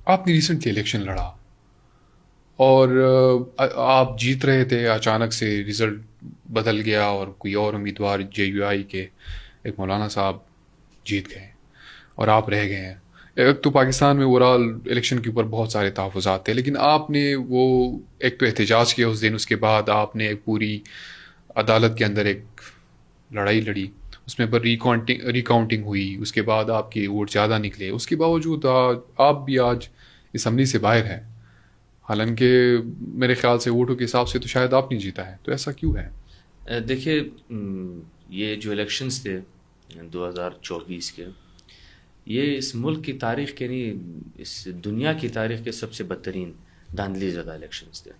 آپ نے recently election لڑا اور آپ جیت رہے تھے، اچانک سے رزلٹ بدل گیا اور کوئی اور امیدوار جے یو آئی کے ایک مولانا صاحب جیت گئے اور آپ رہ گئے ہیں. ایک تو پاکستان میں اوورال الیکشن کے اوپر بہت سارے تحفظات تھے، لیکن آپ نے وہ ایک تو احتجاج کیا اس دن، اس کے بعد آپ نے ایک پوری عدالت کے اندر ایک لڑائی لڑی، اس میں پر ریکاؤنٹنگ ہوئی، اس کے بعد آپ کے ووٹ زیادہ نکلے. اس کے باوجود آپ بھی آج اسمبلی سے باہر ہیں، حالانکہ میرے خیال سے ووٹوں کے حساب سے تو شاید آپ نہیں جیتا ہے. تو ایسا کیوں ہے؟ دیکھیے، یہ جو الیکشنز تھے 2024 کے، یہ اس ملک کی تاریخ کے نہیں، اس دنیا کی تاریخ کے سب سے بدترین دھاندلی زدہ الیکشنز تھے.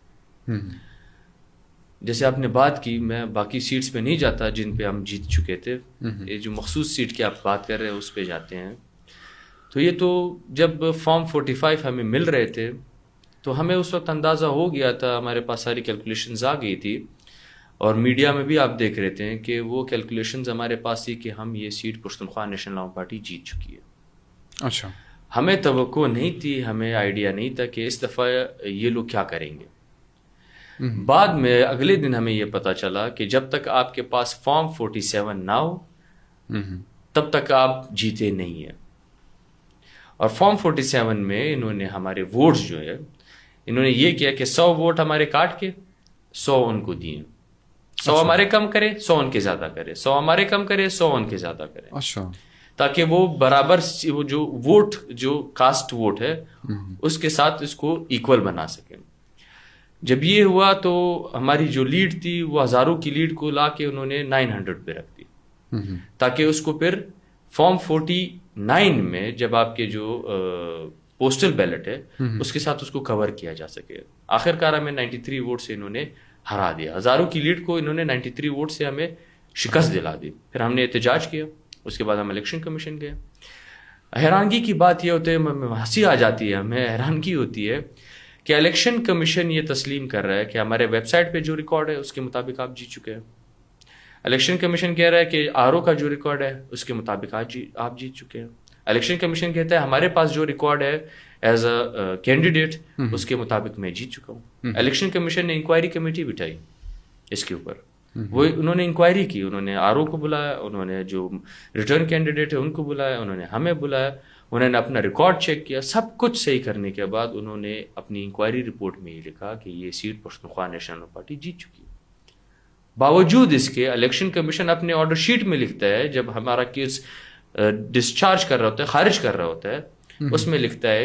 جیسے آپ نے بات کی، میں باقی سیٹس پہ نہیں جاتا جن پہ ہم جیت چکے تھے. یہ جو مخصوص سیٹ کی آپ بات کر رہے ہیں اس پہ جاتے ہیں. تو یہ تو جب فارم 45 ہمیں مل رہے تھے تو ہمیں اس وقت اندازہ ہو گیا تھا، ہمارے پاس ساری کیلکولیشنز آ گئی تھی، اور میڈیا میں بھی آپ دیکھ رہے تھے کہ وہ کیلکولیشنز ہمارے پاس تھی کہ ہم یہ سیٹ پشتونخوا نیشنل عوام پارٹی جیت چکی ہے. اچھا. ہمیں توقع نہیں تھی، ہمیں آئیڈیا نہیں تھا کہ اس دفعہ یہ لوگ کیا کریں گے. بعد میں اگلے دن ہمیں یہ پتا چلا کہ جب تک آپ کے پاس فارم 47 نہ ہو تب تک آپ جیتے نہیں ہیں. اور فارم 47 میں انہوں نے ہمارے ووٹس جو ہے، انہوں نے یہ کیا کہ 100 ووٹ ہمارے کاٹ کے 100 ان کو دیے. 100 ہمارے کم کرے 100 ان کے زیادہ کرے، 100 ہمارے کم کرے 100 ان کے زیادہ کرے. اچھا. تاکہ وہ برابر وہ جو ووٹ، جو کاسٹ ووٹ ہے اس کے ساتھ اس کو ایکول بنا سکیں. جب یہ ہوا تو ہماری جو لیڈ تھی وہ ہزاروں کی لیڈ کو لا کے انہوں نے 900 پہ رکھ دی، تاکہ اس کو پھر فارم 49 میں جب آپ کے جو پوسٹل بیلٹ ہے اس کے ساتھ اس کو کور کیا جا سکے. آخرکار ہمیں 93 ووٹ سے انہوں نے ہرا دیا. ہزاروں کی لیڈ کو انہوں نے 93 ووٹ سے ہمیں شکست دلا دی. پھر ہم نے احتجاج کیا، اس کے بعد ہم الیکشن کمیشن گئے. حیرانگی کی بات یہ ہوتی ہے، ہنسی آ جاتی ہے، ہمیں حیرانگی ہوتی ہے کہ الیکشن کمیشن یہ تسلیم کر رہا ہے کہ ہمارے ویب سائٹ پہ جو ریکارڈ ہے اس کے مطابق آپ جیت چکے ہیں. الیکشن کمیشن کہہ رہا ہے کہ آر او کا جو ریکارڈ ہے اس کے مطابق آپ جیت چکے ہیں. الیکشن کمیشن کہتا ہے ہمارے پاس جو ریکارڈ ہے ایز اے کینڈیڈیٹ اس کے مطابق میں جیت چکا ہوں. الیکشن کمیشن نے انکوائری کمیٹی بٹھائی اس کے اوپر، وہ انہوں نے انکوائری کی، انہوں نے آر او کو بلایا، انہوں نے جو ریٹرن کینڈیڈیٹ ہے ان کو بلایا، انہوں نے ہمیں بلایا، انہوں نے اپنا ریکارڈ چیک کیا. سب کچھ صحیح کرنے کے بعد انہوں نے اپنی انکوائری رپورٹ میں یہ لکھا کہ یہ سیٹ پشتونخوا نیشنل پارٹی جیت چکی ہے. باوجود اس کے الیکشن کمیشن اپنے آرڈر شیٹ میں لکھتا ہے، جب ہمارا کیس ڈسچارج کر رہا ہوتا ہے، خارج کر رہا ہوتا ہے، اس میں لکھتا ہے